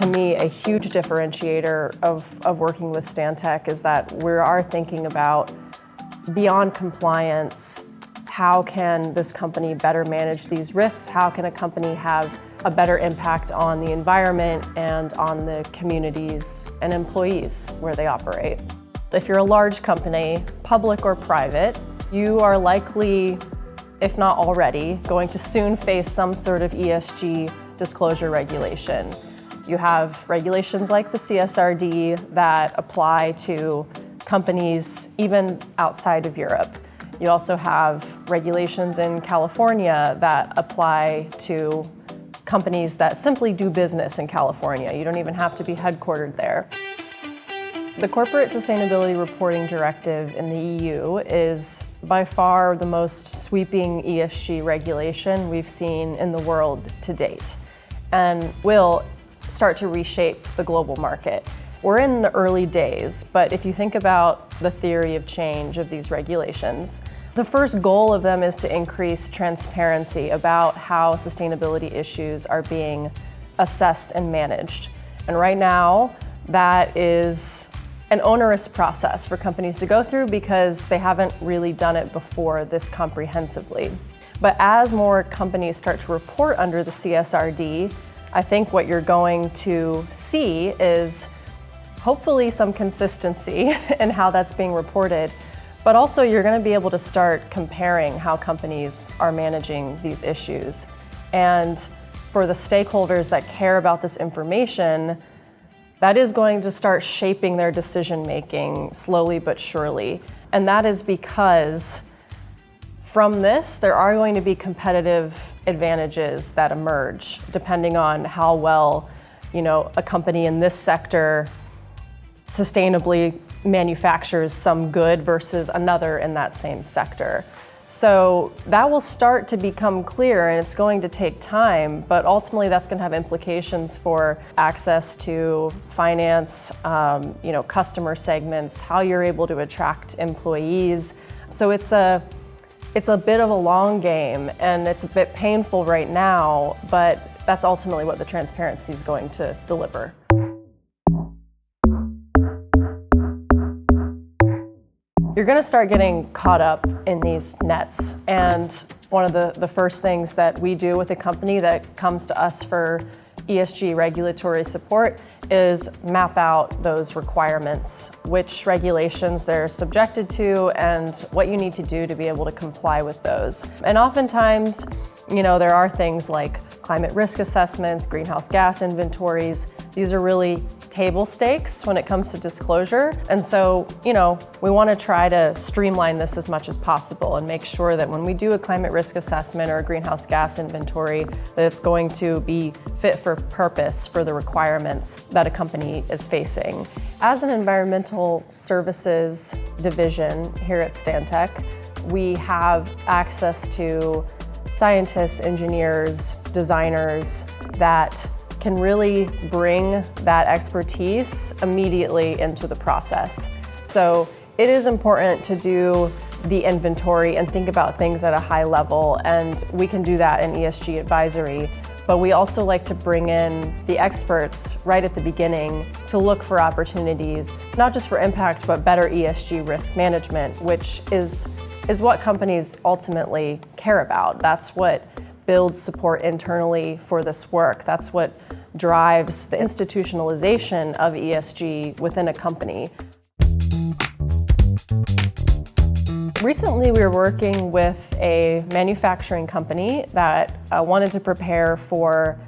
to me, a huge differentiator of working with Stantec is that we are thinking about beyond compliance, how can this company better manage these risks? How can a company have a better impact on the environment and on the communities and employees where they operate? If you're a large company, public or private, you are likely, if not already, going to soon face some sort of ESG disclosure regulation. You have regulations like the CSRD that apply to companies even outside of Europe. You also have regulations in California that apply to companies that simply do business in California. You don't even have to be headquartered there. The Corporate Sustainability Reporting Directive in the EU is by far the most sweeping ESG regulation we've seen in the world to date, and will start to reshape the global market. We're in the early days, but if you think about the theory of change of these regulations, the first goal of them is to increase transparency about how sustainability issues are being assessed and managed. And right now, that is an onerous process for companies to go through because they haven't really done it before this comprehensively. But as more companies start to report under the CSRD, I think what you're going to see is hopefully some consistency in how that's being reported, but also you're going to be able to start comparing how companies are managing these issues. And for the stakeholders that care about this information, that is going to start shaping their decision-making slowly but surely. And that is because from this, there are going to be competitive advantages that emerge depending on how well, a company in this sector sustainably manufactures some good versus another in that same sector. So that will start to become clear, and it's going to take time, but ultimately that's going to have implications for access to finance, customer segments, how you're able to attract employees. So it's a bit of a long game, and it's a bit painful right now, but that's ultimately what the transparency is going to deliver. You're going to start getting caught up in these nets, and one of the first things that we do with a company that comes to us for ESG regulatory support is map out those requirements, which regulations they're subjected to, and what you need to do to be able to comply with those. And oftentimes, there are things like climate risk assessments, greenhouse gas inventories. These are really table stakes when it comes to disclosure. And so, we want to try to streamline this as much as possible and make sure that when we do a climate risk assessment or a greenhouse gas inventory, that it's going to be fit for purpose for the requirements that a company is facing. As an environmental services division here at Stantec, we have access to scientists, engineers, designers that can really bring that expertise immediately into the process. So it is important to do the inventory and think about things at a high level, and we can do that in ESG advisory. But we also like to bring in the experts right at the beginning to look for opportunities, not just for impact, but better ESG risk management, which is what companies ultimately care about. That's what builds support internally for this work. That's what drives the institutionalization of ESG within a company. Recently, we were working with a manufacturing company that wanted to prepare for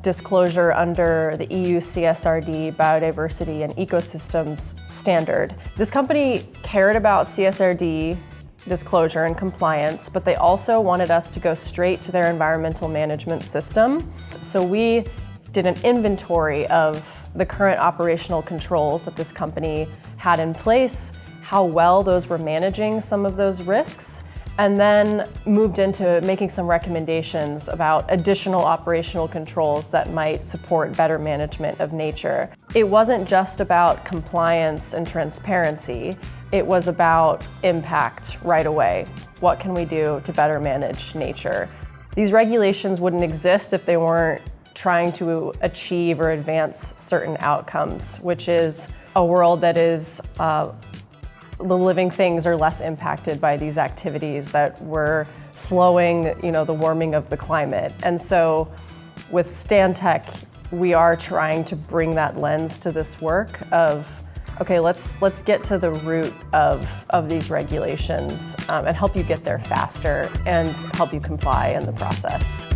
disclosure under the EU CSRD Biodiversity and Ecosystems Standard. This company cared about CSRD disclosure and compliance, but they also wanted us to go straight to their environmental management system. So we did an inventory of the current operational controls that this company had in place, how well those were managing some of those risks, and then moved into making some recommendations about additional operational controls that might support better management of nature. It wasn't just about compliance and transparency, it was about impact right away. What can we do to better manage nature? These regulations wouldn't exist if they weren't trying to achieve or advance certain outcomes, which is a world that is the living things are less impacted by these activities, that we're slowing, the warming of the climate. And so with Stantec, we are trying to bring that lens to this work of, okay, let's get to the root of these regulations and help you get there faster and help you comply in the process.